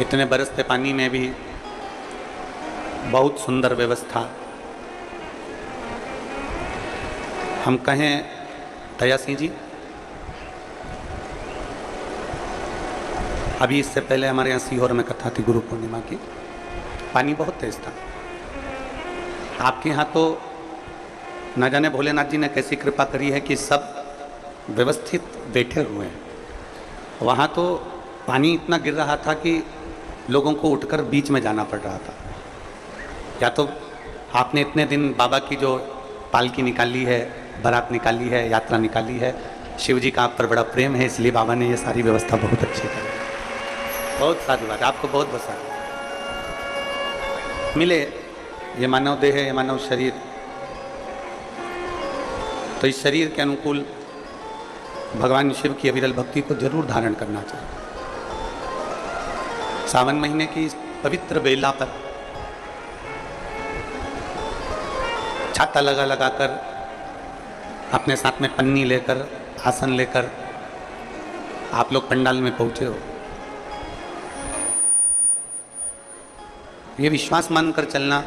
इतने बरसते पानी में भी बहुत सुंदर व्यवस्था। हम कहें दया सिंह जी, अभी इससे पहले हमारे यहाँ सीहोर में कथा थी गुरु पूर्णिमा की, पानी बहुत तेज था। आपके यहाँ तो न जाने भोलेनाथ जी ने कैसी कृपा करी है कि सब व्यवस्थित बैठे हुए हैं। वहाँ तो पानी इतना गिर रहा था कि लोगों को उठकर बीच में जाना पड़ रहा था। या तो आपने इतने दिन बाबा की जो पालकी निकाली है, बारात निकाली है, यात्रा निकाली है, शिव जी का आप पर बड़ा प्रेम है, इसलिए बाबा ने ये सारी व्यवस्था बहुत अच्छी करी। बहुत साधुवाद, आपको बहुत बसा मिले। ये मानव देह है, ये मानव शरीर, तो इस शरीर के अनुकूल भगवान शिव की अविरल भक्ति को जरूर धारण करना चाहिए। सावन महीने की इस पवित्र बेला पर छाता लगा लगाकर, अपने साथ में पन्नी लेकर, आसन लेकर आप लोग पंडाल में पहुंचे हो। ये विश्वास मानकर चलना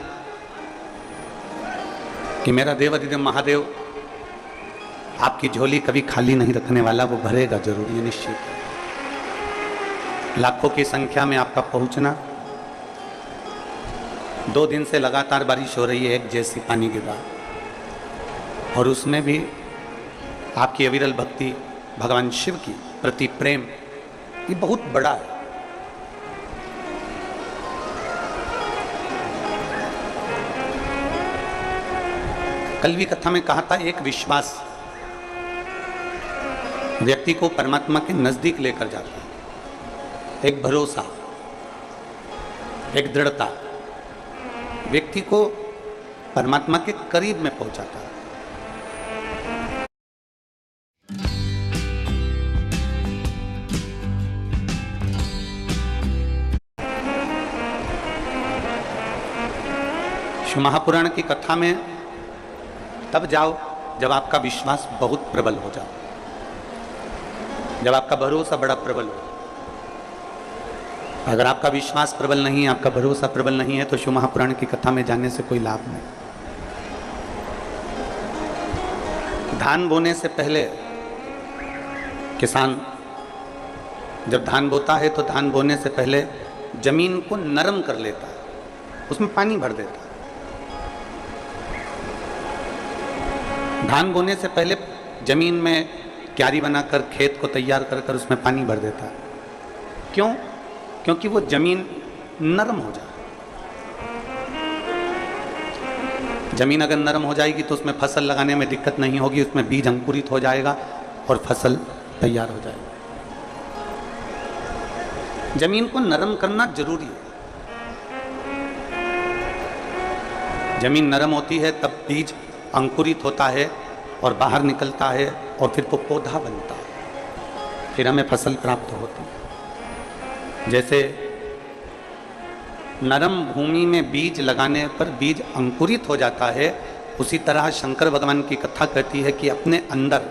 कि मेरा देवाधिदेव महादेव आपकी झोली कभी खाली नहीं रखने वाला, वो भरेगा जरूर, ये निश्चित है। लाखों की संख्या में आपका पहुंचना, 2 दिन से लगातार बारिश हो रही है, एक जैसी पानी गिर रहा, और उसमें भी आपकी अविरल भक्ति, भगवान शिव की प्रति प्रेम, ये बहुत बड़ा है। कल भी कथा में कहा था, एक विश्वास व्यक्ति को परमात्मा के नजदीक लेकर जाता है, एक भरोसा, एक दृढ़ता व्यक्ति को परमात्मा के करीब में पहुंचाता है। शिव महापुराण की कथा में तब जाओ जब आपका विश्वास बहुत प्रबल हो जाए, जब आपका भरोसा बड़ा प्रबल हो। अगर आपका विश्वास प्रबल नहीं है, आपका भरोसा प्रबल नहीं है, तो शिव महापुराण की कथा में जाने से कोई लाभ नहीं। धान बोने से पहले किसान जब धान बोता है तो धान बोने से पहले जमीन को नरम कर लेता है, उसमें पानी भर देता है। धान बोने से पहले जमीन में क्यारी बनाकर, खेत को तैयार कर कर उसमें पानी भर देता है। क्यों? क्योंकि वो जमीन नरम हो जाए। जमीन अगर नरम हो जाएगी तो उसमें फसल लगाने में दिक्कत नहीं होगी, उसमें बीज अंकुरित हो जाएगा और फसल तैयार हो जाएगी। जमीन को नरम करना जरूरी है। जमीन नरम होती है तब बीज अंकुरित होता है और बाहर निकलता है, और फिर वो पौधा बनता है, फिर हमें फसल प्राप्त होती है। जैसे नरम भूमि में बीज लगाने पर बीज अंकुरित हो जाता है, उसी तरह शंकर भगवान की कथा कहती है कि अपने अंदर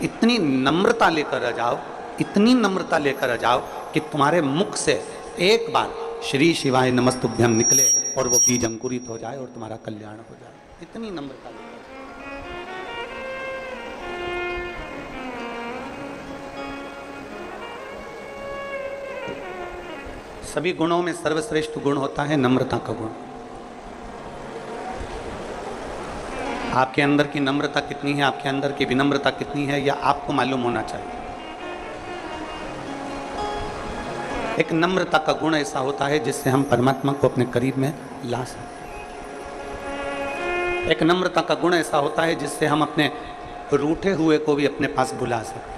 इतनी नम्रता लेकर आ जाओ, इतनी नम्रता लेकर आ जाओ कि तुम्हारे मुख से एक बार श्री शिवाय नमस्तुभ्यम निकले और वो बीज अंकुरित हो जाए और तुम्हारा कल्याण हो जाए। इतनी नम्रता लेकर। सभी गुणों में सर्वश्रेष्ठ गुण होता है नम्रता का गुण। आपके अंदर की नम्रता कितनी है, आपके अंदर की विनम्रता कितनी है, यह आपको मालूम होना चाहिए। एक नम्रता का गुण ऐसा होता है जिससे हम परमात्मा को अपने करीब में ला सकते हैं। एक नम्रता का गुण ऐसा होता है जिससे हम अपने रूठे हुए को भी अपने पास बुला सकते हैं।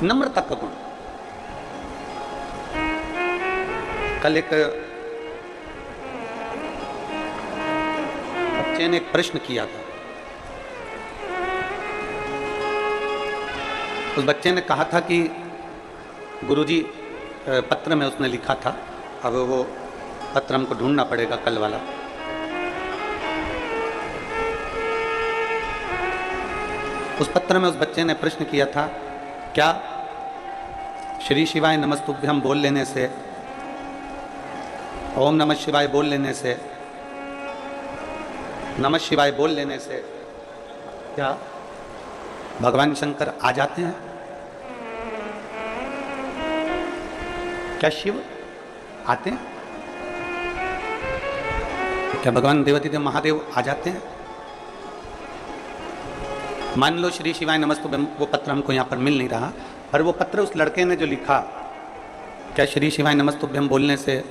नम्रता का गुण। कल एक बच्चे ने एक प्रश्न किया था। उस बच्चे ने कहा था कि गुरुजी, पत्र में उसने लिखा था, अब वो पत्र हमको ढूंढना पड़ेगा कल वाला। उस पत्र में उस बच्चे ने प्रश्न किया था, क्या श्री शिवाय नमस्तुभ्यम बोल लेने से, ओम नमः शिवाय बोल लेने से, नमः शिवाय बोल लेने से क्या भगवान शंकर आ जाते हैं? क्या शिव आते हैं? क्या भगवान देवादिदेव महादेव आ जाते हैं? मान लो श्री शिवाय नमस्तुभ्यम, वो पत्र हमको यहाँ पर मिल नहीं रहा, पर वो पत्र उस लड़के ने जो लिखा, क्या श्री शिवाय नमस्तुभ्यम बोलने से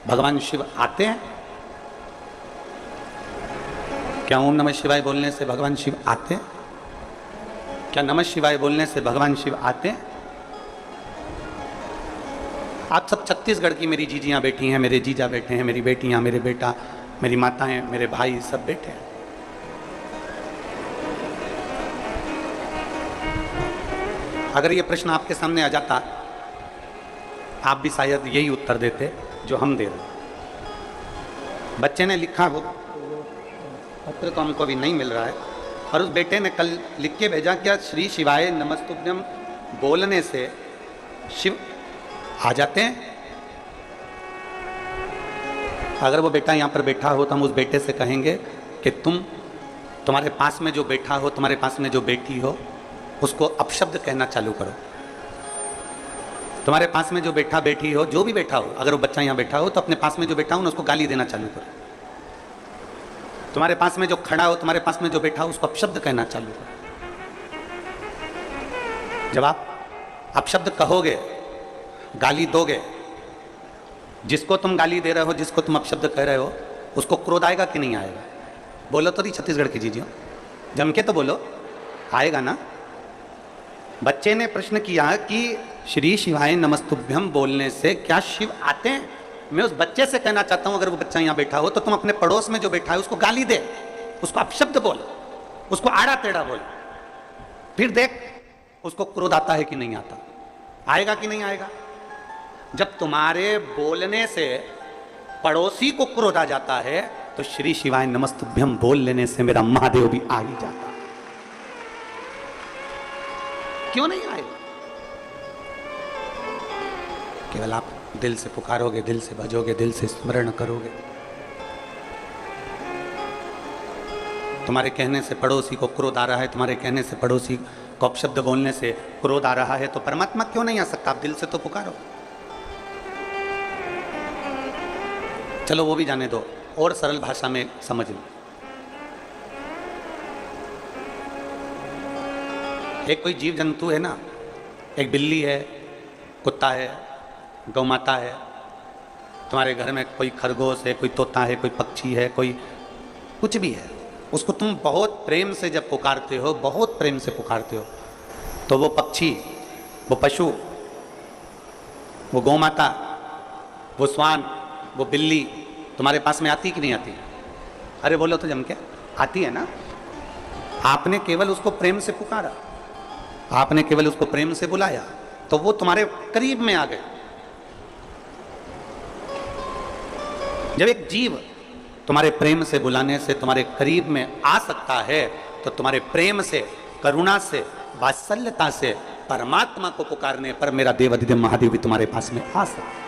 भगवान शिव आते हैं? क्या ओम नमः शिवाय बोलने से भगवान शिव आते हैं? क्या नमः शिवाय बोलने से भगवान शिव आते हैं? आप सब छत्तीसगढ़ की मेरी जीजियां बैठी हैं, मेरे जीजा बैठे हैं, मेरी बेटियां, मेरे बेटा, मेरी माताएं, मेरे भाई सब बैठे हैं। अगर ये प्रश्न आपके सामने आ जाता, आप भी शायद यही उत्तर देते जो हम दे रहे हैं। बच्चे ने लिखा, वो पत्र तो हमको अभी नहीं मिल रहा है, और उस बेटे ने कल लिख के भेजा, क्या श्री शिवाय नमस्तुभ्यम बोलने से शिव आ जाते हैं? अगर वो बेटा यहाँ पर बैठा हो तो हम उस बेटे से कहेंगे कि तुम्हारे पास में जो बैठा हो, तुम्हारे पास में जो बैठी हो, उसको अपशब्द कहना चालू करो। तुम्हारे पास में जो बैठा बैठी हो, जो भी बैठा हो, अगर वो बच्चा यहाँ बैठा हो तो अपने पास में जो बैठा हो ना उसको गाली देना चालू करो। तुम्हारे पास में जो खड़ा हो, तुम्हारे पास में जो बैठा हो, उसको अपशब्द कहना चालू करो। जब आप अपशब्द कहोगे, गाली दोगे, जिसको तुम गाली दे रहे हो, जिसको तुम अपशब्द कह रहे हो, उसको क्रोध आएगा कि नहीं आएगा? बोलो तो नहीं छत्तीसगढ़ की जीजियो, जम के तो बोलो, आएगा ना? बच्चे ने प्रश्न किया कि श्री शिवाय नमस्तुभ्यम बोलने से क्या शिव आते हैं? मैं उस बच्चे से कहना चाहता हूं, अगर वो बच्चा यहाँ बैठा हो तो तुम अपने पड़ोस में जो बैठा है उसको गाली दे, उसको अपशब्द बोल, उसको आड़ा टेढ़ा बोल, फिर देख उसको क्रोध आता है कि नहीं आता। आएगा कि नहीं आएगा? जब तुम्हारे बोलने से पड़ोसी को क्रोध आ जाता है तो श्री शिवाय नमस्तुभ्यम बोल लेने से मेरा महादेव भी आ ही जाता। क्यों नहीं आएगा? केवल आप दिल से पुकारोगे, दिल से भजोगे, दिल से स्मरण करोगे। तुम्हारे कहने से पड़ोसी को क्रोध आ रहा है, तुम्हारे कहने से पड़ोसी को अपशब्द बोलने से क्रोध आ रहा है, तो परमात्मा क्यों नहीं आ सकता? आप दिल से तो पुकारो। चलो वो भी जाने दो, और सरल भाषा में समझ लो। एक कोई जीव जंतु है ना, एक बिल्ली है, कुत्ता है, गौ माता है, तुम्हारे घर में कोई खरगोश है, कोई तोता है, कोई पक्षी है, कोई कुछ भी है, उसको तुम बहुत प्रेम से जब पुकारते हो, बहुत प्रेम से पुकारते हो, तो वो पक्षी, वो पशु, वो गौ माता, वो श्वान, वो बिल्ली तुम्हारे पास में आती कि नहीं आती? अरे बोलो तो जम के, आती है ना? आपने केवल उसको प्रेम से पुकारा, आपने केवल उसको प्रेम से बुलाया, तो वो तुम्हारे करीब में आ गए। जब एक जीव तुम्हारे प्रेम से बुलाने से तुम्हारे करीब में आ सकता है, तो तुम्हारे प्रेम से, करुणा से, वात्सल्यता से परमात्मा को पुकारने पर मेरा देवादिदेव महादेव भी तुम्हारे पास में आ सकता है।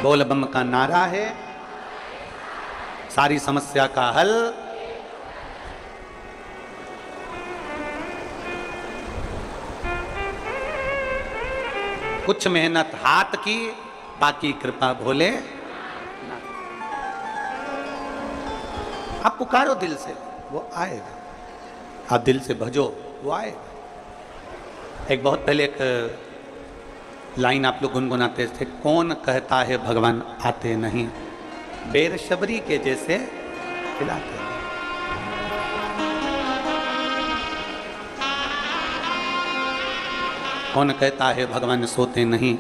बोल बम का नारा है सारी समस्या का हल। कुछ मेहनत हाथ की, बाकी कृपा भोले। आप पुकारो दिल से, वो आएगा। आप दिल से भजो, वो आएगा। एक बहुत पहले एक लाइन आप लोग गुनगुनाते थे, कौन कहता है भगवान आते नहीं, बेर शबरी के जैसे खिलाते। कौन कहता है भगवान सोते नहीं,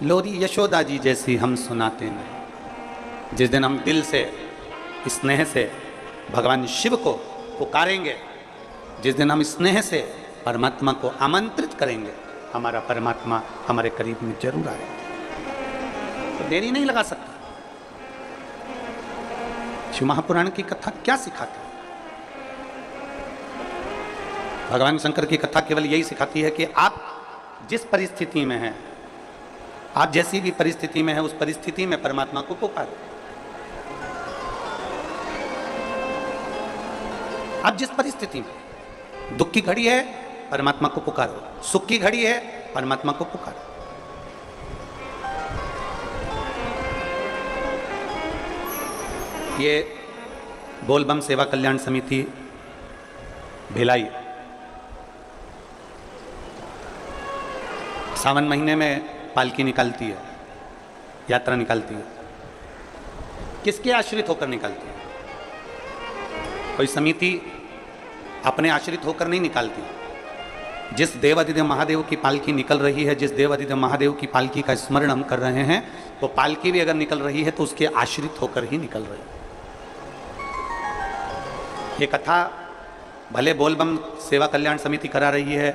लोरी यशोदा जी जैसी हम सुनाते नहीं। जिस दिन हम दिल से, स्नेह से भगवान शिव को पुकारेंगे, जिस दिन हम स्नेह से परमात्मा को आमंत्रित करेंगे, हमारा परमात्मा हमारे करीब में जरूर आएगा। तो देरी नहीं लगा सकता। शिव महापुराण की कथा क्या सिखाती है? भगवान शंकर की कथा केवल यही सिखाती है कि आप जिस परिस्थिति में हैं, आप जैसी भी परिस्थिति में हैं, उस परिस्थिति में परमात्मा को पुकारो। आप जिस परिस्थिति में, दुख की घड़ी है परमात्मा को पुकारो, सुख की घड़ी है परमात्मा को पुकारो। ये बोलबम सेवा कल्याण समिति भिलाई सावन महीने में पालकी निकालती है, यात्रा निकालती है। किसके आश्रित होकर निकालती है? कोई समिति अपने आश्रित होकर नहीं निकालती। जिस देवाधिदेव महादेव की पालकी निकल रही है, जिस देवाधिदेव महादेव की पालकी का स्मरण हम कर रहे हैं, वो पालकी भी अगर निकल रही है तो उसके आश्रित होकर ही निकल रही है। ये कथा भले बोलबम सेवा कल्याण समिति करा रही है,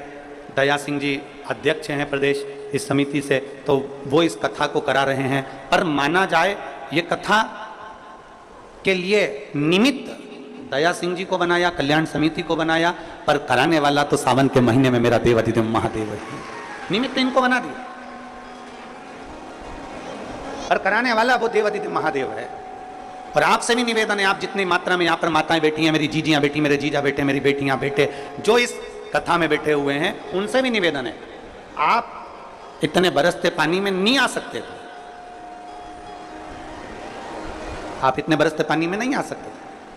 दया सिंह जी अध्यक्ष हैं प्रदेश इस समिति से, तो वो इस कथा को करा रहे हैं, पर माना जाए ये कथा के लिए निमित्त दया सिंह जी को बनाया, कल्याण समिति को बनाया, पर कराने वाला तो सावन के महीने में मेरा देवाधिदेव महादेव है। निमित्त इनको बना दिया, पर कराने वाला वो देवाधिदेव महादेव है। और आपसे भी निवेदन है, आप जितनी मात्रा में यहाँ पर माताएं बैठी हैं, मेरी जीजियां बैठी, मेरे जीजा बैठे, मेरी बेटियां बैठे, जो इस कथा में बैठे हुए हैं, उनसे भी निवेदन है, आप इतने बरसते पानी में नहीं आ सकते थे, आप इतने बरसते पानी में नहीं आ सकते,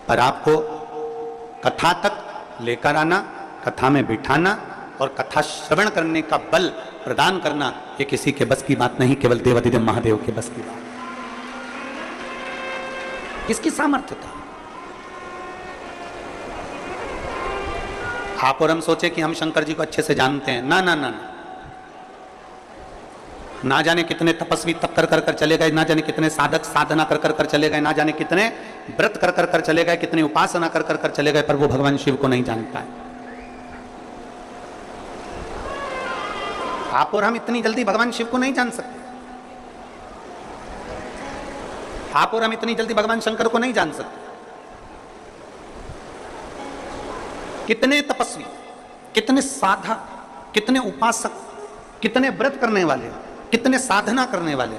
पर आपको कथा तक लेकर आना, कथा में बिठाना और कथा श्रवण करने का बल प्रदान करना, ये किसी के बस की बात नहीं, केवल देवाधिदेव महादेव के बस की बात। किसकी सामर्थ्य था? आप और हम सोचे कि हम शंकर जी को अच्छे से जानते हैं, ना ना ना ना जाने कितने तपस्वी तप कर कर कर चले गए, ना जाने कितने साधक साधना कर कर कर चले गए, ना जाने कितने व्रत कर कर कर चले गए, कितनी उपासना कर कर कर चले गए, पर वो भगवान शिव को नहीं जानता है। आप और हम इतनी जल्दी भगवान शिव को नहीं जान सकते, आप और हम इतनी जल्दी भगवान शंकर को नहीं जान सकते। कितने तपस्वी, कितने साधक, कितने उपासक, कितने व्रत करने वाले, कितने साधना करने वाले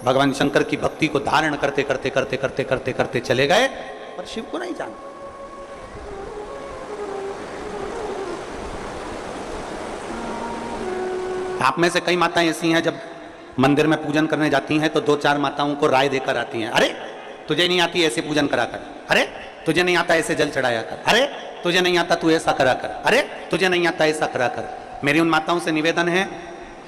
भगवान शंकर की भक्ति को धारण करते करते करते करते करते करते चले गए, पर शिव को नहीं जानते। आप में से कई माताएं ऐसी हैं, जब मंदिर में पूजन करने जाती हैं तो दो चार माताओं को राय देकर आती हैं, अरे तुझे नहीं आती ऐसे पूजन करा कर, अरे तुझे नहीं आता ऐसे जल चढ़ाया कर, अरे तुझे नहीं आता तू ऐसा करा कर, अरे तुझे नहीं आता ऐसा करा कर। मेरी उन माताओं से निवेदन है,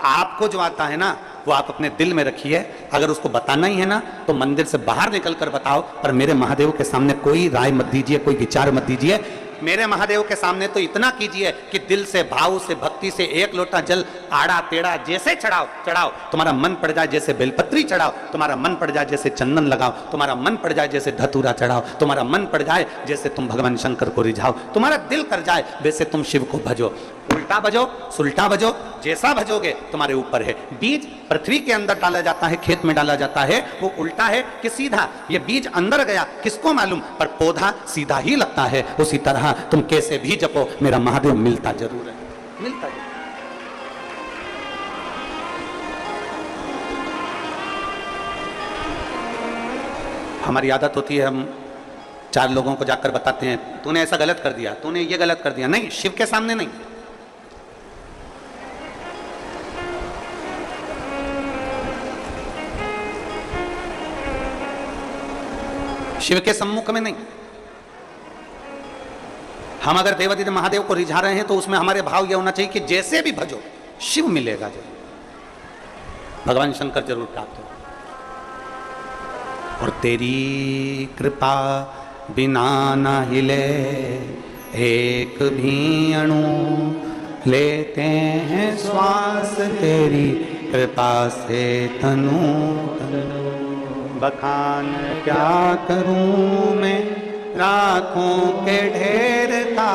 आपको जो आता है ना वो आप अपने दिल में रखिए, अगर उसको बताना ही है ना तो मंदिर से बाहर निकल कर बताओ, पर मेरे महादेव के सामने कोई राय मत दीजिए, कोई विचार मत दीजिए। मेरे महादेव के सामने तो इतना कीजिए कि दिल से, भाव से, भक्ति से एक लोटा जल आड़ा टेढ़ा जैसे चढ़ाओ चढ़ाओ, तुम्हारा मन पड़ जाए जैसे बेलपत्री चढ़ाओ, तुम्हारा मन पड़ जाए जैसे चंदन लगाओ, तुम्हारा मन पड़ जाए जैसे धतूरा चढ़ाओ, तुम्हारा मन पड़ जाए जैसे तुम भगवान शंकर को रिझाओ, तुम्हारा दिल कर जाए वैसे तुम शिव को भजो। उल्टा भजो, सुल्टा भजो, जैसा भजोगे तुम्हारे ऊपर है। बीज पृथ्वी के अंदर डाला जाता है, खेत में डाला जाता है, वो उल्टा है कि सीधा, ये बीज अंदर गया किसको मालूम, पर पौधा सीधा ही लगता है। उसी तरह तुम कैसे भी जपो, मेरा महादेव मिलता जरूर है, मिलता जरूर। हमारी आदत होती है, हम चार लोगों को जाकर बताते हैं, तूने ऐसा गलत कर दिया, तूने ये गलत कर दिया। नहीं, शिव के सामने नहीं, शिव के सम्मुख में नहीं। हम अगर देवाधिदेव महादेव को रिझा रहे हैं तो उसमें हमारे भाव यह होना चाहिए कि जैसे भी भजो शिव मिलेगा, जरूर भगवान शंकर जरूर प्राप्त हो। और तेरी कृपा बिना न हिले एक भी अणु, लेते हैं श्वास तेरी कृपा से तनु तनु। बखान क्या करूं मैं राखों के ढेर का,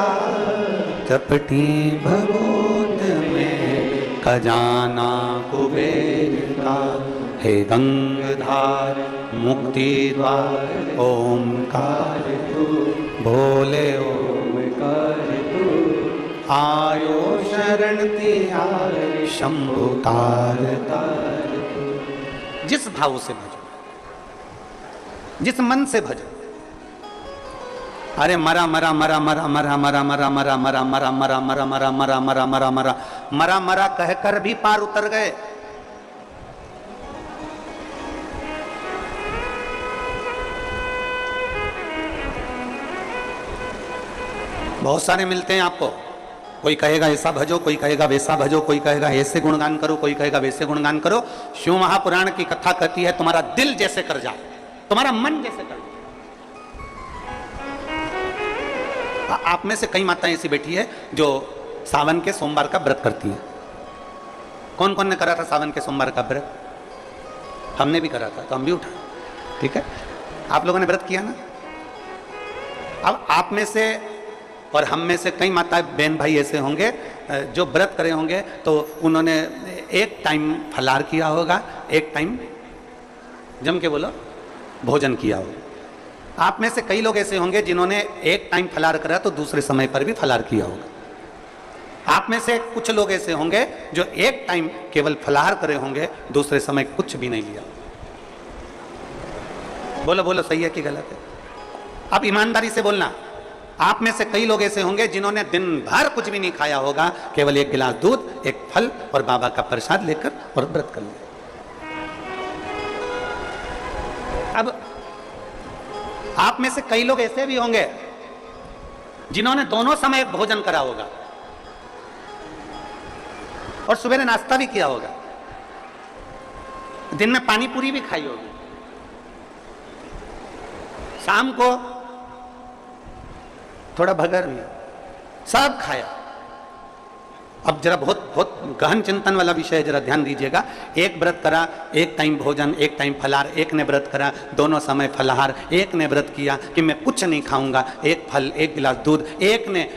चपटी भगोत में खजाना कुबेर का। हे गंगधार मुक्ति द्वार ओमकार तू, भोले ओमकार तू, आयो शरण तिहारे शंभु तार तार। जिस भाव से भजो, जिस मन से भजो। अरे मरा मरा मरा मरा मरा मरा मरा मरा मरा मरा मरा मरा मरा मरा मरा मरा मरा मरा मरा कहकर भी पार उतर गए। बहुत सारे मिलते हैं आपको, कोई कहेगा ऐसा भजो, कोई कहेगा वैसा भजो, कोई कहेगा ऐसे गुणगान करो, कोई कहेगा वैसे गुणगान करो। शिव महापुराण की कथा कहती है तुम्हारा दिल जैसे कर जाए, तुम्हारा मन जैसे कर जाए। आप में से कई माताएं ऐसी बैठी है जो सावन के सोमवार का व्रत करती हैं। कौन कौन ने करा था सावन के सोमवार का व्रत? हमने भी करा था, तो हम भी उठा। ठीक है, आप लोगों ने व्रत किया ना। अब आप में से और हम में से कई माताएं बहन भाई ऐसे होंगे जो व्रत करे होंगे, तो उन्होंने एक टाइम फलाहार किया होगा, एक टाइम जम के बोलो भोजन किया होगा। आप में से कई लोग ऐसे होंगे जिन्होंने एक टाइम फलाहार करा तो दूसरे समय पर भी फलाहार किया होगा। आप में से कुछ लोग ऐसे होंगे जो एक टाइम केवल फलाहार करे होंगे, दूसरे समय कुछ भी नहीं लिया। बोलो बोलो, सही है कि गलत है? अब ईमानदारी से बोलना। आप में से कई लोग ऐसे होंगे जिन्होंने दिन भर कुछ भी नहीं खाया होगा, केवल एक गिलास दूध, एक फल और बाबा का प्रसाद लेकर और व्रत कर लिया। अब आप में से कई लोग ऐसे भी होंगे जिन्होंने दोनों समय भोजन करा होगा और सुबह नाश्ता भी किया होगा, दिन में पानी पूरी भी खाई होगी, शाम को थोड़ा भगर भी, सब खाया। अब जरा बहुत बहुत गहन चिंतन वाला विषय है, जरा ध्यान दीजिएगा। एक व्रत करा, एक टाइम भोजन, एक टाइम फलाहार। एक ने व्रत करा, दोनों समय फलाहार। एक ने व्रत किया कि मैं कुछ नहीं खाऊंगा, एक फल, एक गिलास दूध। एक ने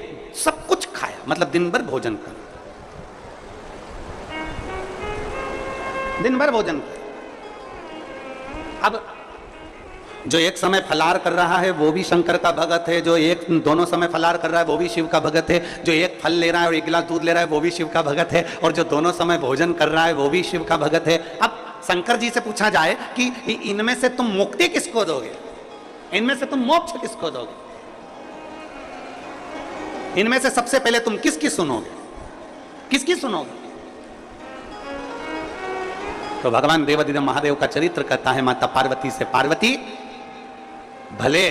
सब कुछ खाया, मतलब दिन भर भोजन कर, दिन भर भोजन कर। अब जो एक समय फलाहार कर रहा है वो भी शंकर का भगत है, जो एक दोनों समय फलाहार कर रहा है वो भी शिव का भगत है, जो एक फल ले रहा है और एक गिलास दूध ले रहा है वो भी शिव का भगत है, और जो दोनों समय भोजन कर रहा है वो भी शिव का भगत है। अब शंकर जी से पूछा जाए कि इनमें से तुम मुक्ति किसको दोगे, इनमें से तुम मोक्ष किसको दोगे, इनमें से सबसे पहले तुम किसकी सुनोगे, किसकी सुनोगे? तो भगवान देवाधिदेव महादेव का चरित्र कहता है माता पार्वती से, पार्वती भले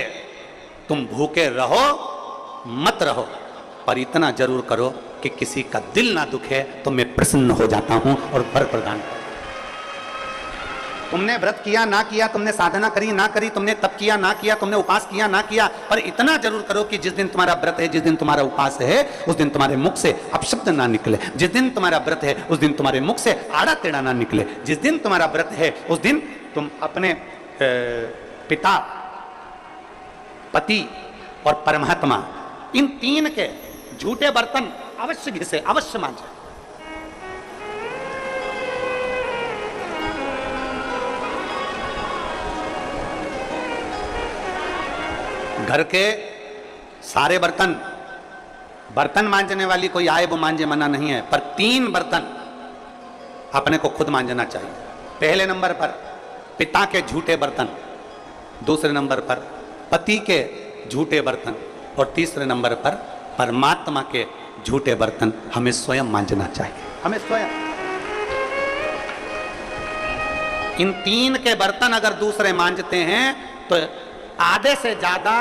तुम भूखे रहो मत रहो, पर इतना जरूर करो कि किसी का दिल ना दुखे, तो मैं प्रसन्न हो जाता हूं और वर प्रदान करूं। तुमने व्रत किया ना किया, तुमने साधना करी ना करी, तुमने तप किया ना किया, तुमने उपास किया ना किया, पर इतना जरूर करो कि जिस दिन तुम्हारा व्रत है, जिस दिन तुम्हारा उपास है, उस दिन तुम्हारे मुख से अपशब्द ना निकले। जिस दिन तुम्हारा व्रत है उस दिन तुम्हारे मुख से आड़ा टेढ़ा ना निकले। जिस दिन तुम्हारा व्रत है उस दिन तुम अपने पिता, पति और परमात्मा, इन तीन के झूठे बर्तन अवश्य घिसे, अवश्य मांजे। घर के सारे बर्तन, बर्तन मांजने वाली कोई आए वो मांजे, मना नहीं है, पर 3 बर्तन अपने को खुद मांजना चाहिए। पहले नंबर पर पिता के झूठे बर्तन, दूसरे नंबर पर पति के झूठे बर्तन, और तीसरे नंबर पर परमात्मा के झूठे बर्तन हमें स्वयं मांजना चाहिए, हमें स्वयं। इन 3 के बर्तन अगर दूसरे मांजते हैं तो आधे से ज्यादा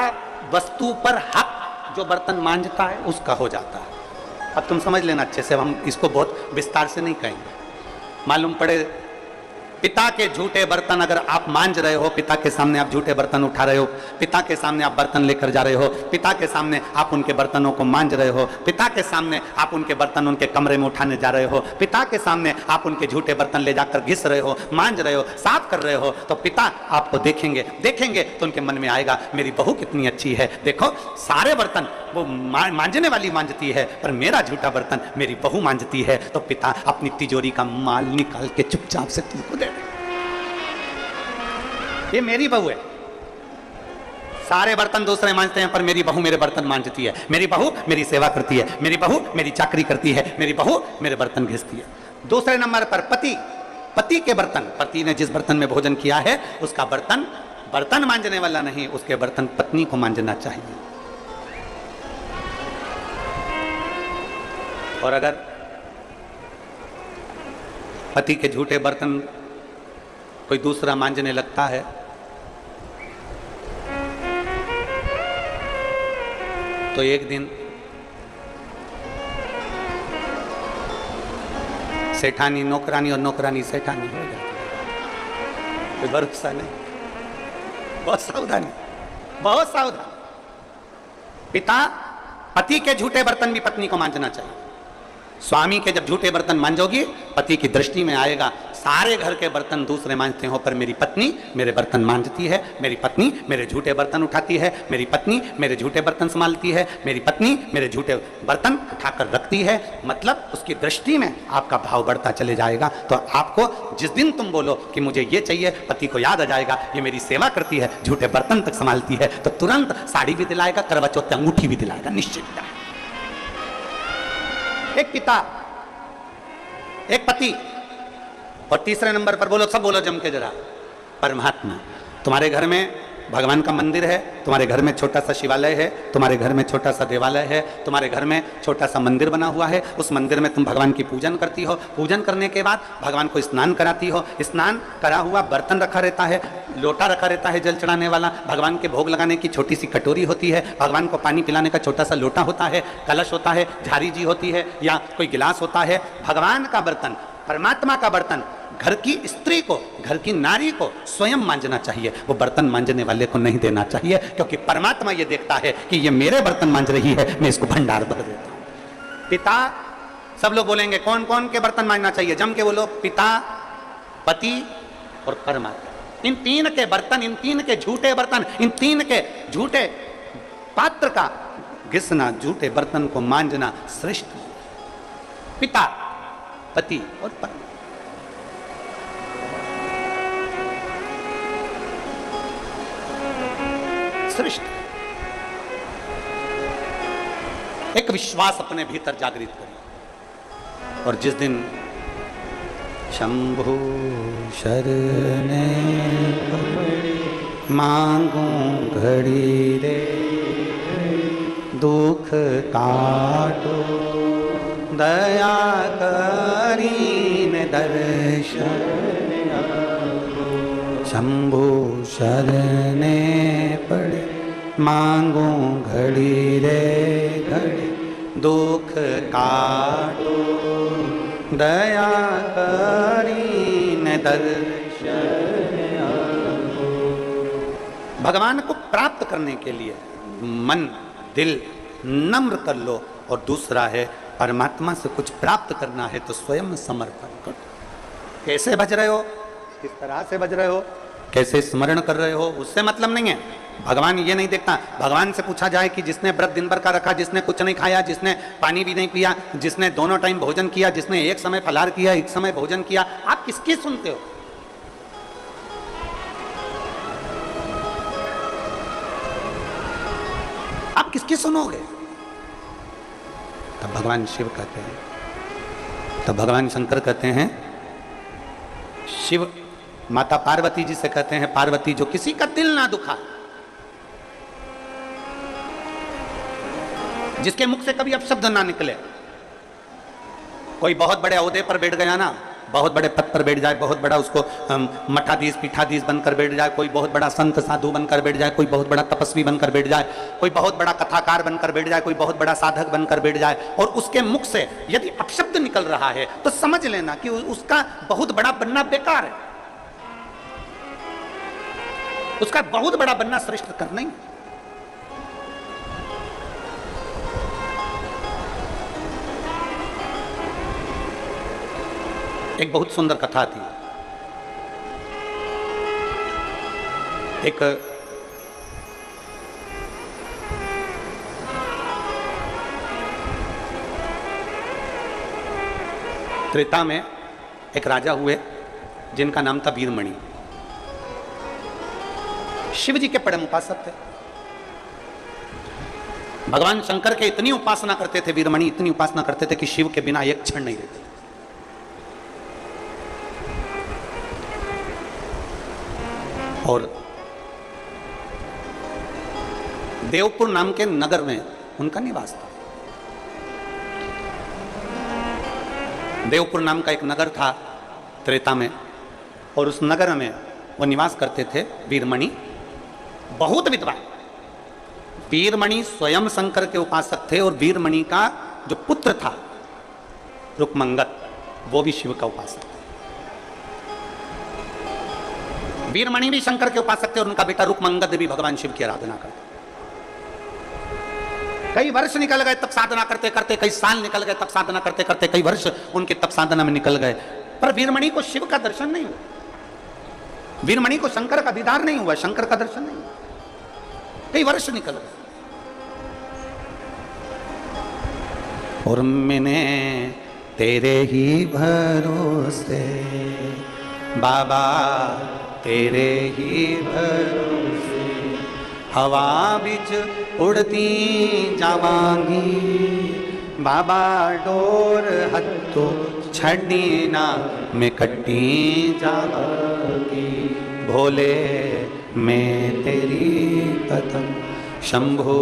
वस्तु पर हक जो बर्तन मांजता है उसका हो जाता है। अब तुम समझ लेना अच्छे से, हम इसको बहुत विस्तार से नहीं कहेंगे। मालूम पड़े पिता के झूठे बर्तन अगर आप मांज रहे हो, पिता के सामने आप झूठे बर्तन उठा रहे हो, पिता के सामने आप बर्तन लेकर जा रहे हो, पिता के सामने आप उनके बर्तनों को मांज रहे हो, पिता के सामने आप उनके बर्तन उनके कमरे में उठाने जा रहे हो, पिता के सामने आप उनके झूठे बर्तन ले जाकर घिस रहे हो, मांज रहे हो, साफ कर रहे हो, तो पिता आपको देखेंगे, देखेंगे तो उनके मन में आएगा मेरी बहू कितनी अच्छी है, देखो सारे बर्तन वो मांजने वाली मांजती है, पर मेरा झूठा बर्तन मेरी बहू मांजती है। तो पिता अपनी तिजोरी का माल निकाल के चुपचाप से तुमको दे, ये मेरी बहू है, सारे बर्तन दूसरे मांजते हैं, पर मेरी बहू मेरे बर्तन मांजती है, मेरी बहू मेरी सेवा करती है, मेरी बहू मेरी चाकरी करती है, मेरी बहू मेरे बर्तन घिसती है। दूसरे नंबर पर पति, पति के बर्तन, पति ने जिस बर्तन में भोजन किया है उसका बर्तन बर्तन मांजने वाला नहीं, उसके बर्तन पत्नी को मांजना चाहिए। और अगर पति के झूठे बर्तन कोई दूसरा मांजने लगता है तो एक दिन सेठानी नौकरानी और नौकरानी सेठानी हो जाती है। कोई भरोसा नहीं, बहुत सावधानी, बहुत सावधान। पिता, पति के झूठे बर्तन भी पत्नी को मांजना चाहिए। स्वामी के जब झूठे बर्तन मांजोगी, पति की दृष्टि में आएगा सारे घर के बर्तन दूसरे मांजते हो, पर मेरी पत्नी मेरे बर्तन मांजती है, मेरी पत्नी मेरे झूठे बर्तन उठाती है, मेरी पत्नी मेरे झूठे बर्तन संभालती है, मेरी पत्नी मेरे झूठे बर्तन उठाकर रखती है। मतलब उसकी दृष्टि में आपका भाव बढ़ता चले जाएगा। तो आपको जिस दिन तुम बोलो कि मुझे ये चाहिए, पति को याद आ जाएगा ये मेरी सेवा करती है, झूठे बर्तन तक संभालती है, तो तुरंत साड़ी भी दिलाएगा, करवा चौथ की अंगूठी भी दिलाएगा, निश्चित। एक पिता, एक पति, और तीसरे नंबर पर बोलो, सब बोलो जम के जरा, परमात्मा। तुम्हारे घर में भगवान का मंदिर है, तुम्हारे घर में छोटा सा शिवालय है, तुम्हारे घर में छोटा सा देवालय है, तुम्हारे घर में छोटा सा मंदिर बना हुआ है, उस मंदिर में तुम भगवान की पूजन करती हो, पूजन करने के बाद भगवान को स्नान कराती हो, स्नान करा हुआ बर्तन रखा रहता है, लोटा रखा रहता है जल चढ़ाने वाला, भगवान के भोग लगाने की छोटी सी कटोरी होती है, भगवान को पानी पिलाने का छोटा सा लोटा होता है, कलश होता है, झारी जी होती है या कोई गिलास होता है। भगवान का बर्तन, परमात्मा का बर्तन घर की स्त्री को, घर की नारी को स्वयं मांजना चाहिए, वो बर्तन मांजने वाले को नहीं देना चाहिए, क्योंकि परमात्मा ये देखता है कि ये मेरे बर्तन मांज रही है, मैं इसको भंडार भर देता हूं। पिता, सब लोग बोलेंगे कौन कौन के बर्तन मांजना चाहिए, जम के बोलो, पिता, पति और परमात्मा। इन तीन के बर्तन, इन तीन के झूठे बर्तन, इन तीन के झूठे पात्र का घिसना, झूठे बर्तन को मांजना श्रेष्ठ। पिता, पति और परमात्मा। श्रेष्ठ। एक विश्वास अपने भीतर जागृत करिए, और जिस दिन शंभु शरणे मांगू घड़ी रे, दुख काटो दया करीन दर्शन, शंभु शरणे पड़े मांगू घड़ी रे घड़ी, दुख काटो दया करीन दर्शन। भगवान को प्राप्त करने के लिए मन दिल नम्र कर लो, और दूसरा है परमात्मा से कुछ प्राप्त करना है तो स्वयं समर्पण करो। कैसे भज रहे हो, किस तरह से भज रहे हो, कैसे स्मरण कर रहे हो, उससे मतलब नहीं है। भगवान ये नहीं देखता। भगवान से पूछा जाए कि जिसने व्रत दिन भर का रखा, जिसने कुछ नहीं खाया, जिसने पानी भी नहीं पिया, जिसने दोनों टाइम भोजन किया, जिसने एक समय फलाहार किया, एक समय भोजन किया, आप किसकी सुनते हो? आप किसकी सुनोगे? तब भगवान शिव कहते हैं, तब भगवान शंकर कहते हैं, शिव माता पार्वती जी से कहते हैं, पार्वती जो किसी का दिल ना दुखा, जिसके मुख से कभी अपशब्द ना निकले। कोई बहुत बड़े ओहदे पर बैठ गया ना, बहुत बड़े पद पर बैठ जाए, बहुत बड़ा उसको मठाधीश पीठाधीश बनकर बैठ जाए, कोई बहुत बड़ा संत साधु बनकर बैठ जाए, कोई बहुत बड़ा तपस्वी बनकर बैठ जाए, कोई बहुत बड़ा कथाकार बनकर बैठ जाए, कोई बहुत बड़ा साधक बनकर बैठ जाए, और उसके मुख से यदि अपशब्द निकल रहा है तो समझ लेना कि उसका बहुत बड़ा बनना बेकार है, उसका बहुत बड़ा बनना श्रेष्ठ करना ही। एक बहुत सुंदर कथा थी। एक त्रेता में एक राजा हुए जिनका नाम था वीरमणि। शिव जी के परम उपासक थे। भगवान शंकर के इतनी उपासना करते थे वीरमणि, इतनी उपासना करते थे कि शिव के बिना एक क्षण नहीं रहते। और देवपुर नाम के नगर में उनका निवास था। देवपुर नाम का एक नगर था त्रेता में, और उस नगर में वो निवास करते थे वीरमणि, बहुत विद्वान। वीरमणि स्वयं शंकर के उपासक थे, और वीरमणि का जो पुत्र था रुक्मंगद, वो भी शिव का उपासक था। वीरमणि भी शंकर के उपासक थे, और उनका बेटा रुक्मंगद भी भगवान शिव की आराधना करते। कई वर्ष निकल गए तप साधना करते करते, कई साल निकल गए तप साधना करते करते, कई वर्ष उनके तप साधना में निकल गए, पर वीरमणि को शिव का दर्शन नहीं हुआ। वीरमणि को शंकर का दीदार नहीं हुआ, शंकर का दर्शन नहीं हुआ। कई वर्ष निकल गए, और मैंने तेरे ही भरोसे बाबा, तेरे ही भरोसे हवा बिच उड़ती जावांगी बाबा, डोर हत्थों छड़ी ना मैं कट्टी जावांगी। भोले मैं तेरी कदम, शंभो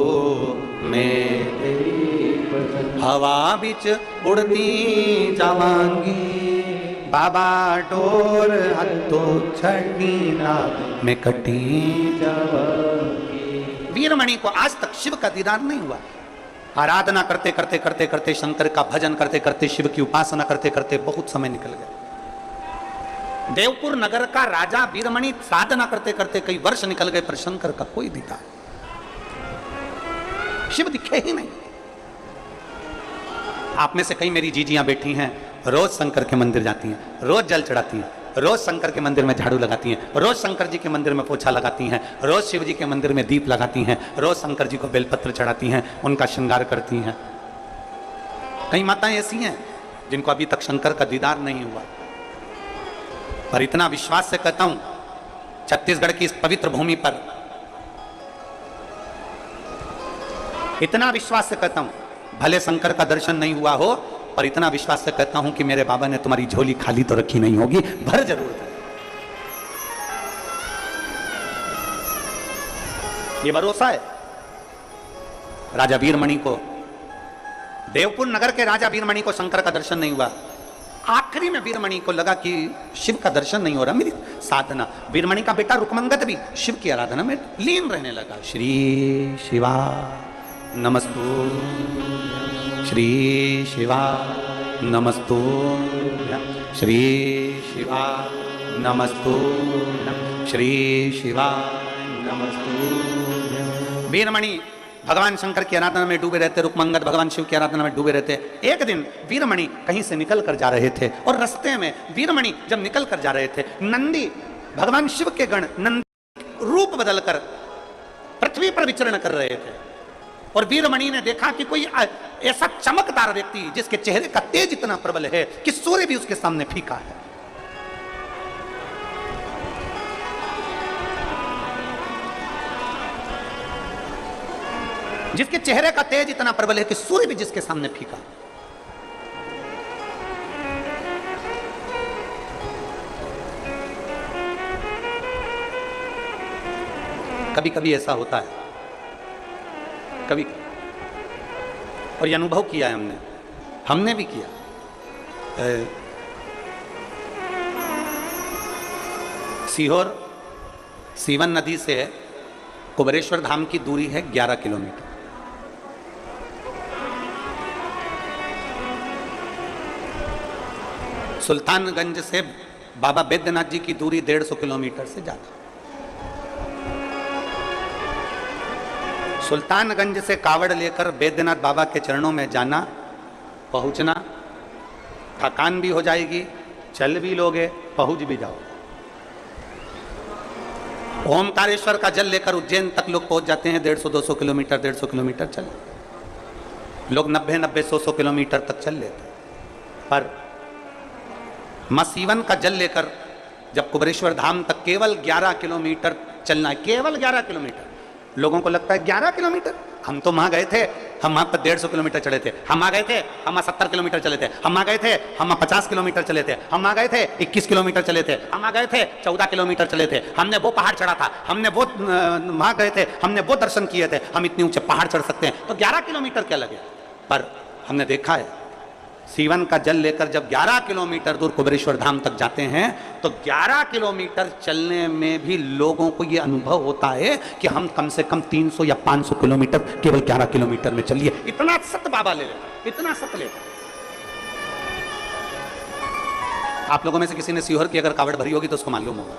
मैं तेरी कदम, हवा बिच उड़ती जावांगी बाबा, डोर हत्थों छड़ी ना मैं कट्टी जावांगी। वीरमणि को आज तक शिव का दीदार नहीं हुआ। आराधना करते करते करते करते, शंकर का भजन करते करते, शिव की उपासना करते करते बहुत समय निकल गया। देवपुर नगर का राजा वीरमणि साधना करते करते कई वर्ष निकल गए, पर शंकर का कोई दीदार, शिव दिखे ही नहीं। आप में से कई मेरी जीजियां बैठी हैं, रोज शंकर के मंदिर जाती हैं, रोज जल चढ़ाती हैं, रोज शंकर के मंदिर में झाड़ू लगाती हैं, रोज शंकर जी के मंदिर में पोछा लगाती हैं, रोज शिव जी के मंदिर में दीप लगाती हैं, रोज शंकर जी को बेलपत्र चढ़ाती हैं, उनका श्रृंगार करती हैं। कई माताएं ऐसी हैं जिनको अभी तक शंकर का दीदार नहीं हुआ, पर इतना विश्वास से कहता हूं, छत्तीसगढ़ की इस पवित्र भूमि पर इतना विश्वास से कहता हूं, भले शंकर का दर्शन नहीं हुआ हो, पर इतना विश्वास से कहता हूं कि मेरे बाबा ने तुम्हारी झोली खाली तो रखी नहीं होगी, भर जरूर है। ये भरोसा है। राजा वीरमणि को, देवपुर नगर के राजा वीरमणि को शंकर का दर्शन नहीं हुआ। आखिरी में वीरमणि को लगा कि शिव का दर्शन नहीं हो रहा, मेरी साधना। वीरमणि का बेटा रुक्मंगद भी शिव की आराधना में लीन रहने लगा। श्री शिवा नमस्तु, श्री शिवा नमस्तु, श्री शिवा नमस्तु, श्री शिवा नमस्तु। वीरमणि भगवान शंकर की आराधना में डूबे रहते, रुक्मंगद भगवान शिव की आराधना में डूबे रहते। एक दिन वीरमणि कहीं से निकल कर जा रहे थे, और रास्ते में वीरमणि जब निकल कर जा रहे थे, नंदी भगवान शिव के गण नंदी रूप बदलकर पृथ्वी पर विचरण कर रहे थे, और वीरमणि ने देखा कि कोई ऐसा चमकदार व्यक्ति जिसके चेहरे का तेज इतना प्रबल है कि सूर्य भी उसके सामने फीका है। जिसके चेहरे का तेज इतना प्रबल है कि सूर्य भी जिसके सामने फीका। कभी कभी ऐसा होता है, कभी, और ये अनुभव किया है हमने भी किया। सीहोर सीवन नदी से कुबेरेश्वर धाम की दूरी है 11 किलोमीटर। सुल्तानगंज से बाबा बैद्यनाथ जी की दूरी 150 किलोमीटर से ज्यादा। सुल्तानगंज से कावड़ लेकर बैद्यनाथ बाबा के चरणों में जाना, पहुंचना, थकान भी हो जाएगी, चल भी लोगे, पहुंच भी जाओगे। ओमकारेश्वर का जल लेकर उज्जैन तक लोग पहुंच जाते हैं 150-200 किलोमीटर, 150 किलोमीटर चल, लोग 90-100 किलोमीटर तक चल लेते। पर मसीवन का जल लेकर जब कुबेरेश्वर धाम तक केवल 11 किलोमीटर चलना है, केवल 11 किलोमीटर। लोगों को लगता है 11 किलोमीटर हम तो वहां गए थे, हम वहां पर 150 किलोमीटर चले थे, हम वहां गए थे, हम वहां 70 किलोमीटर चले थे, हम वहां गए थे, हम वहां 50 किलोमीटर चले थे, हम वहां गए थे 21 किलोमीटर चले थे, हम वहां गए थे 14 किलोमीटर चले थे, हमने वो पहाड़ चढ़ा था, हमने वो वहां गए थे, हमने वो दर्शन किए थे, हम इतने ऊंचे पहाड़ चढ़ सकते हैं, तो 11 किलोमीटर क्या लगे। पर हमने देखा है सीवन का जल लेकर जब 11 किलोमीटर दूर कुबेरेश्वर धाम तक जाते हैं तो 11 किलोमीटर चलने में भी लोगों को यह अनुभव होता है कि हम कम से कम 300 या 500 किलोमीटर केवल 11 किलोमीटर में चलिए। इतना सत्य बाबा ले लेता, इतना सत्य लेता। आप लोगों में से किसी ने सीहोर की अगर कावड़ भरी होगी तो उसको मालूम होगा।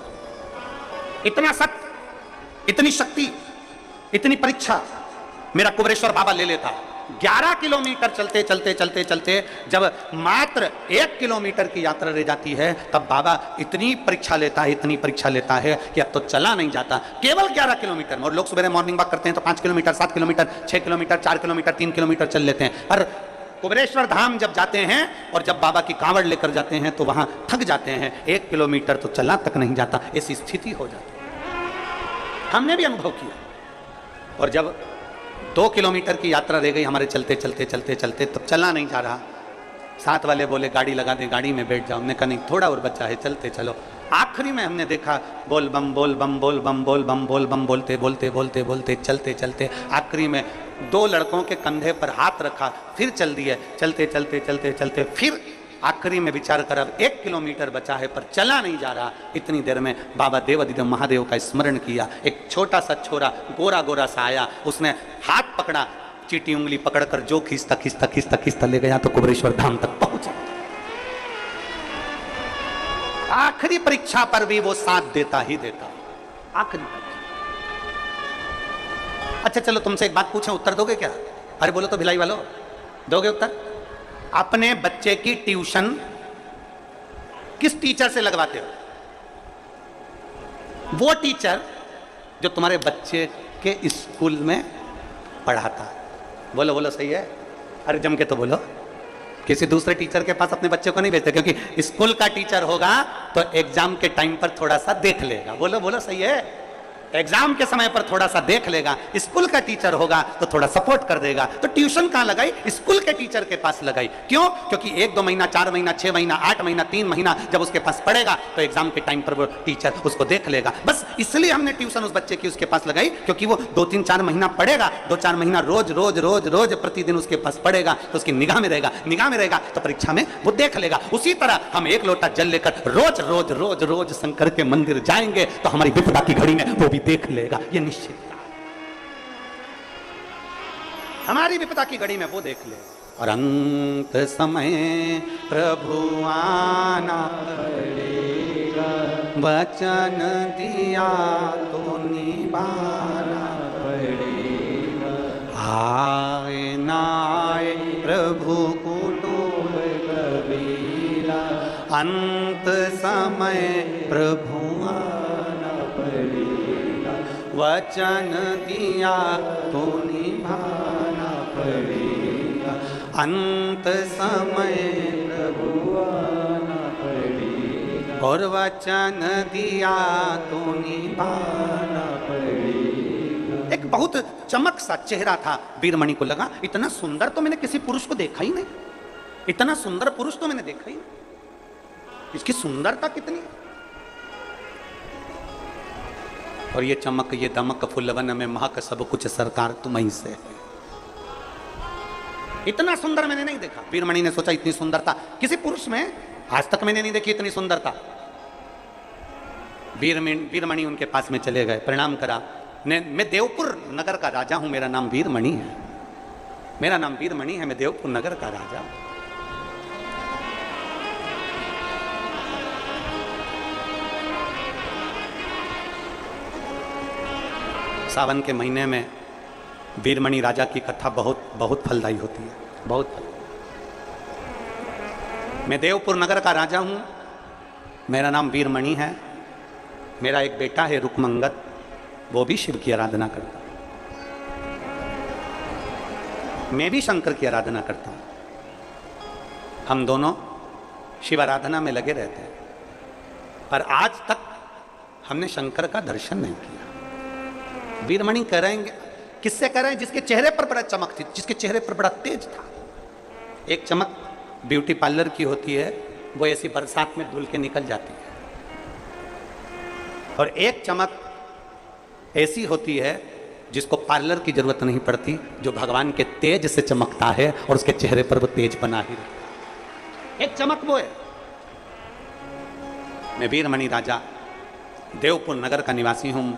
इतना सत्य, इतनी शक्ति, इतनी परीक्षा मेरा कुबेरेश्वर बाबा ले लेता। 11 किलोमीटर चलते चलते चलते चलते जब मात्र 1 किलोमीटर की यात्रा रह जाती है तब बाबा इतनी परीक्षा लेता है, इतनी परीक्षा लेता है कि अब तो चला नहीं जाता, केवल 11 किलोमीटर में। और लोग सुबह मॉर्निंग वॉक करते हैं तो 5 kilometre, 7 kilometre, 6 kilometre, 4 kilometre, 3 kilometre चल लेते हैं। पर कुबेरेश्वर धाम जब जाते हैं और जब बाबा की कांवड़ लेकर जाते हैं तो वहां थक जाते हैं, 1 किलोमीटर तो चला तक नहीं जाता, ऐसी स्थिति हो जाती है। हमने भी अनुभव किया। और जब 2 किलोमीटर की यात्रा रह गई हमारे चलते चलते चलते चलते, तब चलना नहीं जा रहा। साथ वाले बोले गाड़ी लगा दे, गाड़ी में बैठ जाओ। हमने कहा नहीं, थोड़ा और बचा है, चलते चलो। आखिरी में हमने देखा बोल बम बोल बम बोल बम बोल बम बोल बम बोलते बोलते बोलते बोलते चलते चलते आखिरी में 2 लड़कों के कंधे पर हाथ रखा, फिर चल दिए। चलते चलते चलते चलते फिर आखिरी में विचार कर अब 1 किलोमीटर बचा है पर चला नहीं जा रहा। इतनी देर में बाबा देवाधिदेव महादेव का स्मरण किया। एक छोटा सा छोरा गोरा गोरा सा आया, उसने हाथ पकड़ा, चीटी उंगली पकड़कर जो खींचता खींचता खींचता खींचता ले गया तो कुबेरेश्वर धाम तक पहुंचा। आखिरी परीक्षा पर भी वो साथ देता ही देता। आखिरी परीक्षा। अच्छा चलो तुमसे एक बात पूछें, उत्तर दोगे क्या? अरे बोलो तो भिलाई वालों, दोगे उत्तर? अपने बच्चे की ट्यूशन किस टीचर से लगवाते हो? वो टीचर जो तुम्हारे बच्चे के स्कूल में पढ़ाता है। बोलो बोलो, सही है? अरे जम के तो बोलो। किसी दूसरे टीचर के पास अपने बच्चे को नहीं भेजते, क्योंकि स्कूल का टीचर होगा तो एग्जाम के टाइम पर थोड़ा सा देख लेगा। बोलो बोलो, सही है? एग्जाम के समय पर थोड़ा सा देख लेगा। स्कूल का टीचर होगा तो थोड़ा सपोर्ट कर देगा। तो ट्यूशन कहां लगाई? स्कूल के टीचर के पास लगाई। क्यों? क्योंकि 1-2 महीना, 4 महीना, 6 महीना, 8 महीना, 3 महीना जब उसके पास पढ़ेगा तो एग्जाम के टाइम पर वो टीचर उसको देख लेगा। बस इसलिए हमने ट्यूशन उस बच्चे की उसके पास लगाई, क्योंकि वो 2-3, 4 महीना पढ़ेगा, 2-4 महीना रोज रोज रोज रोज प्रतिदिन उसके पास पढ़ेगा तो उसकी निगाह में रहेगा, निगाह में रहेगा तो परीक्षा में वो देख लेगा। उसी तरह हम 1 लोटा जल लेकर रोज रोज रोज रोज शंकर के मंदिर जाएंगे तो हमारी विपदा की घड़ी में वो भी देख लेगा। ये निश्चित हमारी विपदा की घड़ी में वो देख ले। और अंत समय प्रभु आना पड़ेगा, वचन दिया तो निभाना पड़ेगा। आए ना आए प्रभु कुटुंब कबीरा, अंत समय प्रभु आना पड़ेगा, वचन दिया तो निभाना पड़ेगा। अंत समय प्रभु आना पड़ेगा, और वचन दिया तो निभाना पड़ेगा। एक बहुत चमक सा चेहरा था वीरमणि को। लगा इतना सुंदर तो मैंने किसी पुरुष को देखा ही नहीं, इतना सुंदर पुरुष तो मैंने देखा ही नहीं। इसकी सुंदरता कितनी। और ये चमक ये दमक फुलवन में महक सब कुछ सरकार तुम्हीं से है। इतना सुंदर मैंने नहीं देखा। वीरमणि ने सोचा इतनी सुंदरता किसी पुरुष में आज तक मैंने नहीं देखी, इतनी सुंदरता। वीरमणि उनके पास में चले गए, प्रणाम करा। मैं देवपुर नगर का राजा हूं, मेरा नाम वीरमणि है, मेरा नाम वीरमणि है, मैं देवपुर नगर का राजा हूं। सावन के महीने में वीरमणि राजा की कथा बहुत फलदायी होती है, बहुत। मैं देवपुर नगर का राजा हूं, मेरा नाम वीरमणि है, मेरा एक बेटा है रुकमंगत, वो भी शिव की आराधना करता है, मैं भी शंकर की आराधना करता हूं। हम दोनों शिव आराधना में लगे रहते हैं, पर आज तक हमने शंकर का दर्शन नहीं किया। वीरमणि किससे कह रहे हैं? जिसके चेहरे पर बड़ा चमक थी, जिसके चेहरे पर बड़ा तेज था। एक चमक ब्यूटी पार्लर की होती है, वो ऐसी बरसात में धुल के निकल जाती है, और एक चमक ऐसी होती है जिसको पार्लर की जरूरत नहीं पड़ती, जो भगवान के तेज से चमकता है और उसके चेहरे पर वो तेज बना ही रहता है। एक चमक वो है। मैं वीरमणि राजा देवपुर नगर का निवासी हूं।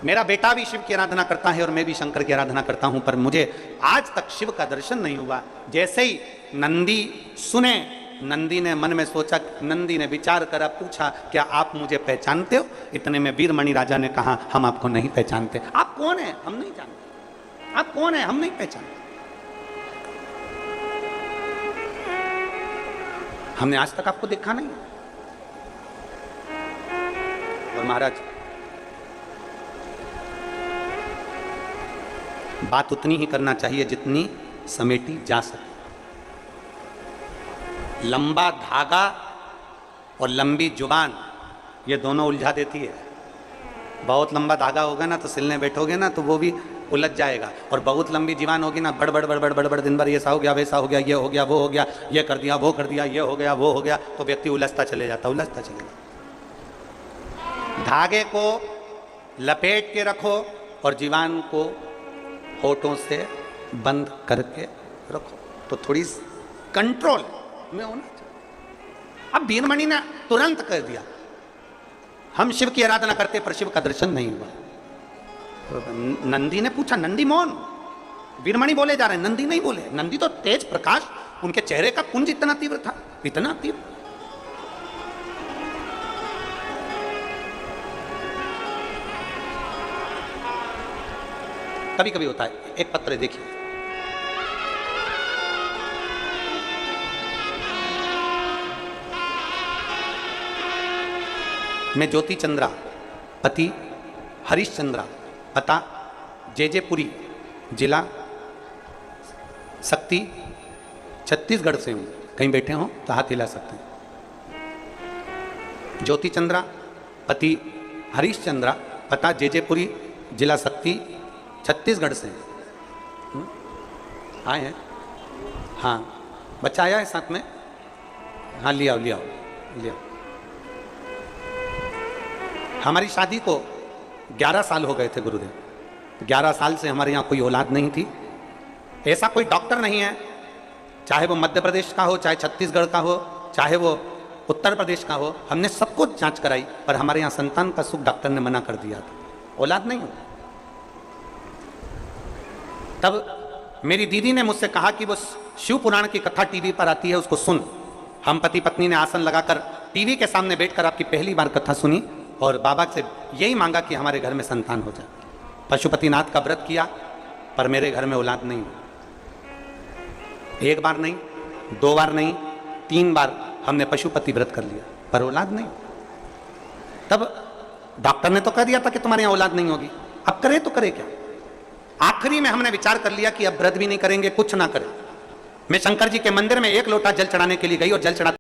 मेरा बेटा भी शिव की आराधना करता है और मैं भी शंकर की आराधना करता हूं, पर मुझे आज तक शिव का दर्शन नहीं हुआ। जैसे ही नंदी सुने, नंदी ने मन में सोचा, नंदी ने विचार करा, पूछा क्या आप मुझे पहचानते हो? इतने में वीरमणि राजा ने कहा हम आपको नहीं पहचानते। आप कौन है? हम नहीं जानते। आप कौन है? हम नहीं पहचानते। हमने आज तक आपको देखा नहीं। और महाराज बात उतनी ही करना चाहिए जितनी समेटी जा सके। लंबा धागा और लंबी जुबान, ये दोनों उलझा देती है। बहुत लंबा धागा होगा ना तो सिलने बैठोगे ना तो वो भी उलझ जाएगा, और बहुत लंबी जुबान होगी ना, बड़ बड़ बड़ बड़ बड़ बड़ दिन भर ऐसा हो गया, वैसा हो गया, ये हो गया, वो हो गया, ये कर दिया, वो कर दिया, ये हो गया, वो हो गया, तो व्यक्ति उलझता चले जाता, उलझता चले जाता। धागे को लपेट के रखो और जीवान को होठों से बंद करके रखो, तो थोड़ी कंट्रोल में होना चाहिए। अब वीरमणि ने तुरंत कर दिया, हम शिव की आराधना करते पर शिव का दर्शन नहीं हुआ। नंदी ने पूछा, नंदी मौन, वीरमणि बोले जा रहे हैं, नंदी नहीं बोले। नंदी तो तेज प्रकाश, उनके चेहरे का पुंज इतना तीव्र था, इतना तीव्र। कभी कभी होता है। एक पत्र देखिए, मैं ज्योति चंद्रा, पति हरीश चंद्रा, पता जेजेपुरी, जिला शक्ति, छत्तीसगढ़ से हूं। कहीं बैठे हो तो हाथ हिला सकते हैं। ज्योति चंद्रा, पति हरीश चंद्रा, पता जेजेपुरी, जिला शक्ति, छत्तीसगढ़ से आए हैं। हाँ, बच्चा आया है साथ में? हाँ, लिया लिया लिया। हमारी शादी को 11 साल हो गए थे गुरुदेव। 11 साल से हमारे यहाँ कोई औलाद नहीं थी। ऐसा कोई डॉक्टर नहीं है, चाहे वो मध्य प्रदेश का हो, चाहे छत्तीसगढ़ का हो, चाहे वो उत्तर प्रदेश का हो, हमने सबको जांच कराई, पर हमारे यहाँ संतान का सुख डॉक्टर ने मना कर दिया था, औलाद नहीं हो। तब मेरी दीदी ने मुझसे कहा कि वो शिव पुराण की कथा टीवी पर आती है, उसको सुन। हम पति पत्नी ने आसन लगाकर टीवी के सामने बैठकर आपकी पहली बार कथा सुनी और बाबा से यही मांगा कि हमारे घर में संतान हो जाए। पशुपतिनाथ का व्रत किया, पर मेरे घर में औलाद नहीं हुई। एक बार नहीं, 2 बार नहीं, 3 बार हमने पशुपति व्रत कर लिया, पर औलाद नहीं। तब डॉक्टर ने तो कह दिया था कि तुम्हारे यहाँ औलाद नहीं होगी, अब करे तो करे क्या। आखिरी में हमने विचार कर लिया कि अब व्रत भी नहीं करेंगे, कुछ ना करें। मैं शंकर जी के मंदिर में 1 लोटा जल चढ़ाने के लिए गई और जल चढ़ा